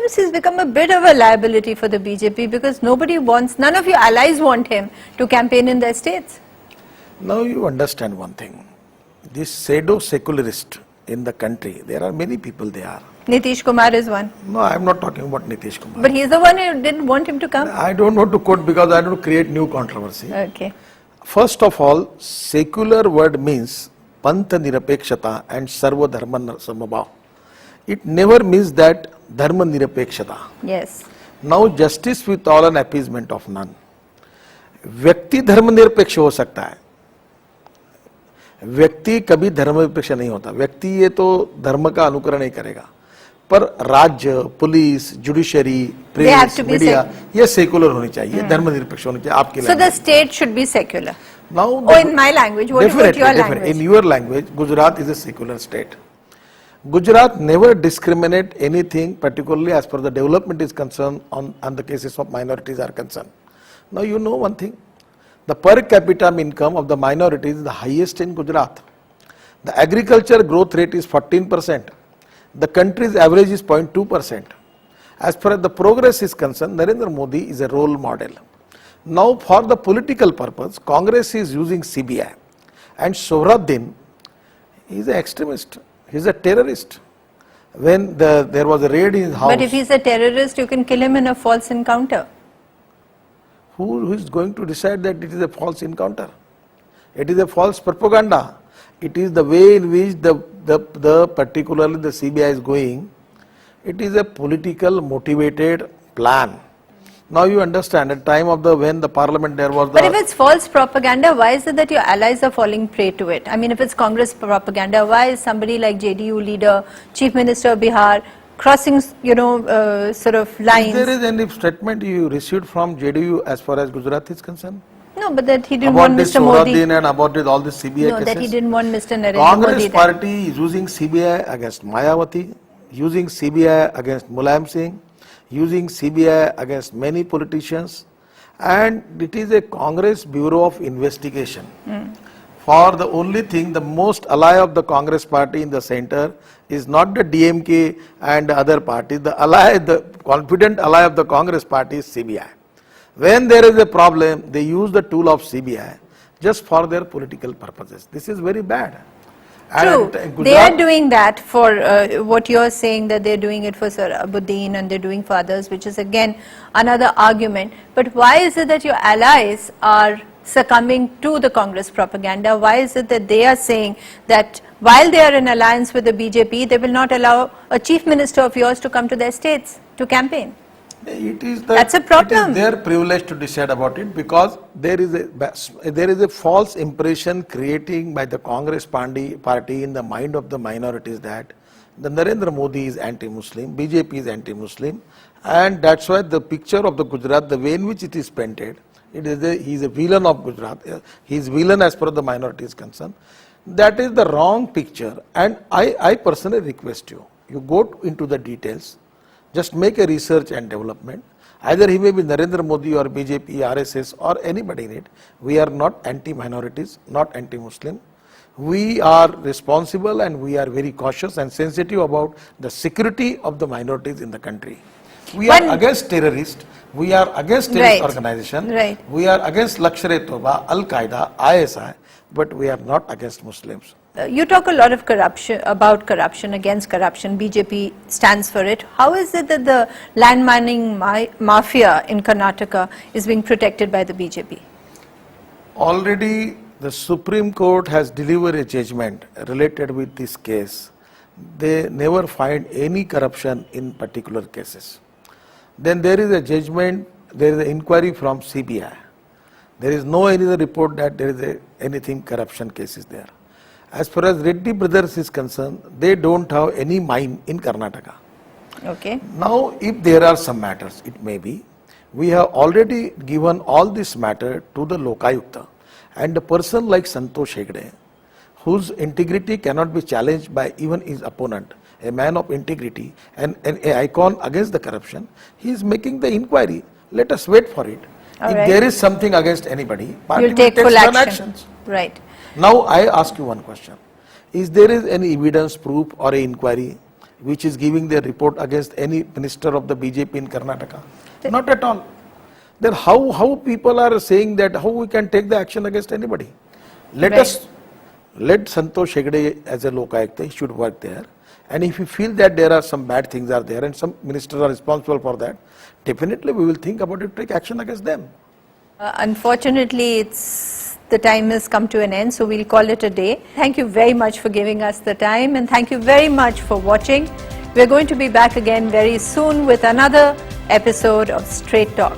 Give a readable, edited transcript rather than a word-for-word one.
times he's become a bit of a liability for the BJP because none of your allies want him to campaign in their states. Now you understand one thing. This pseudo-secularist in the country, there are many people they are. Nitish Kumar is one. No, I am not talking about Nitish Kumar. But he's the one who didn't want him to come. I don't want to quote because I don't create new controversy. Okay. First of all, secular word means Pantha Nirapekshata and Sarva Dharma Samabhav. It never means that Dharma Nirapekshata. Yes. Now justice with all and appeasement of none. व्यक्ति धर्म निरपेक्ष हो सकता है, व्यक्ति कभी धर्म निरपेक्ष नहीं होता. व्यक्ति ये तो धर्म का अनुकरण नहीं करेगा, पर राज्य, पुलिस, जुडिशरी, प्रेस, मीडिया ये सेकुलर होनी चाहिए, धर्म निरपेक्ष होनी चाहिए. आपकी So the state should be secular. Now, in my language, what about your language? In your language, Gujarat is a secular state. Gujarat never discriminate anything, particularly as per the development is concerned on the cases of minorities are concerned. Now you know one thing, the per capita income of the minorities is the highest in Gujarat. The agriculture growth rate is 14%. The country's average is 0.2%. As far as the progress is concerned, Narendra Modi is a role model. Now for the political purpose, Congress is using CBI, and Sohraddin is an extremist, he is a terrorist. When there was a raid in his house. But if he is a terrorist, you can kill him in a false encounter. Who is going to decide that it is a false encounter? It is a false propaganda. It is the way in which particularly the CBI is going. It is a political motivated plan. Now you understand at time of when the parliament there was. But if it's false propaganda, why is it that your allies are falling prey to it? I mean, if it's Congress propaganda, why is somebody like JDU leader, Chief Minister of Bihar, crossing, sort of lines? If there is any statement you received from JDU as far as Gujarat is concerned? No, but that he didn't want Mr. Modi. And about all the CBI no, cases? that he didn't want Mr. Narendra Congress Modi. Party is using CBI against Mayawati, using CBI against Mulayam Singh, using CBI against many politicians, and it is a Congress Bureau of Investigation. For the only thing, the most ally of the Congress Party in the center is not the DMK and the other parties. The confident ally of the Congress Party is CBI. When there is a problem, they use the tool of CBI just for their political purposes. This is very bad. True, they are doing that for what you are saying, that they are doing it for Sohrabuddin and they are doing for others, which is again another argument. But why is it that your allies are succumbing to the Congress propaganda? Why is it that they are saying that while they are in alliance with the BJP, they will not allow a chief minister of yours to come to their states to campaign? That's a problem. It is their privilege to decide about it, because there is a false impression creating by the Congress party in the mind of the minorities that the Narendra Modi is anti-Muslim, BJP is anti-Muslim, and that's why the picture of the Gujarat, the way in which it is painted, he is a villain of Gujarat. He is villain as far as the minority is concerned. That is the wrong picture, and I personally request you go into the details. Just make a research and development. Either he may be Narendra Modi or BJP, RSS or anybody in it. We are not anti-minorities, not anti-Muslim. We are responsible and we are very cautious and sensitive about the security of the minorities in the country. We are against terrorists. We are against terrorist organization. We are against Lashkar-e-Toba, Al-Qaeda, ISI, but we are not against Muslims. You talk a lot of about corruption, against corruption. BJP stands for it. How is it that the land mining mafia in Karnataka is being protected by the BJP? Already the Supreme Court has delivered a judgment related with this case. They never find any corruption in particular cases. Then there is a judgment, there is an inquiry from CBI. There is no any report that there is anything corruption cases there. As far as Reddy brothers is concerned, they don't have any mine in Karnataka. Okay. Now, if there are some matters, it may be, we have already given all this matter to the Lokayukta, and a person like Santosh Hegde, whose integrity cannot be challenged by even his opponent, a man of integrity and an icon against the corruption, he is making the inquiry. Let us wait for it. If there is something against anybody, party will take full actions. Right. Now I ask you one question. Is there any evidence, proof or an inquiry which is giving their report against any minister of the BJP in Karnataka? Not at all. Then how people are saying that, how we can take the action against anybody? Let Santosh Hegde as a Lokayukta, he should work there. And if you feel that there are some bad things are there and some ministers are responsible for that, definitely we will think about it, take action against them. Unfortunately, the time has come to an end, so we'll call it a day. Thank you very much for giving us the time, and thank you very much for watching. We're going to be back again very soon with another episode of Straight Talk.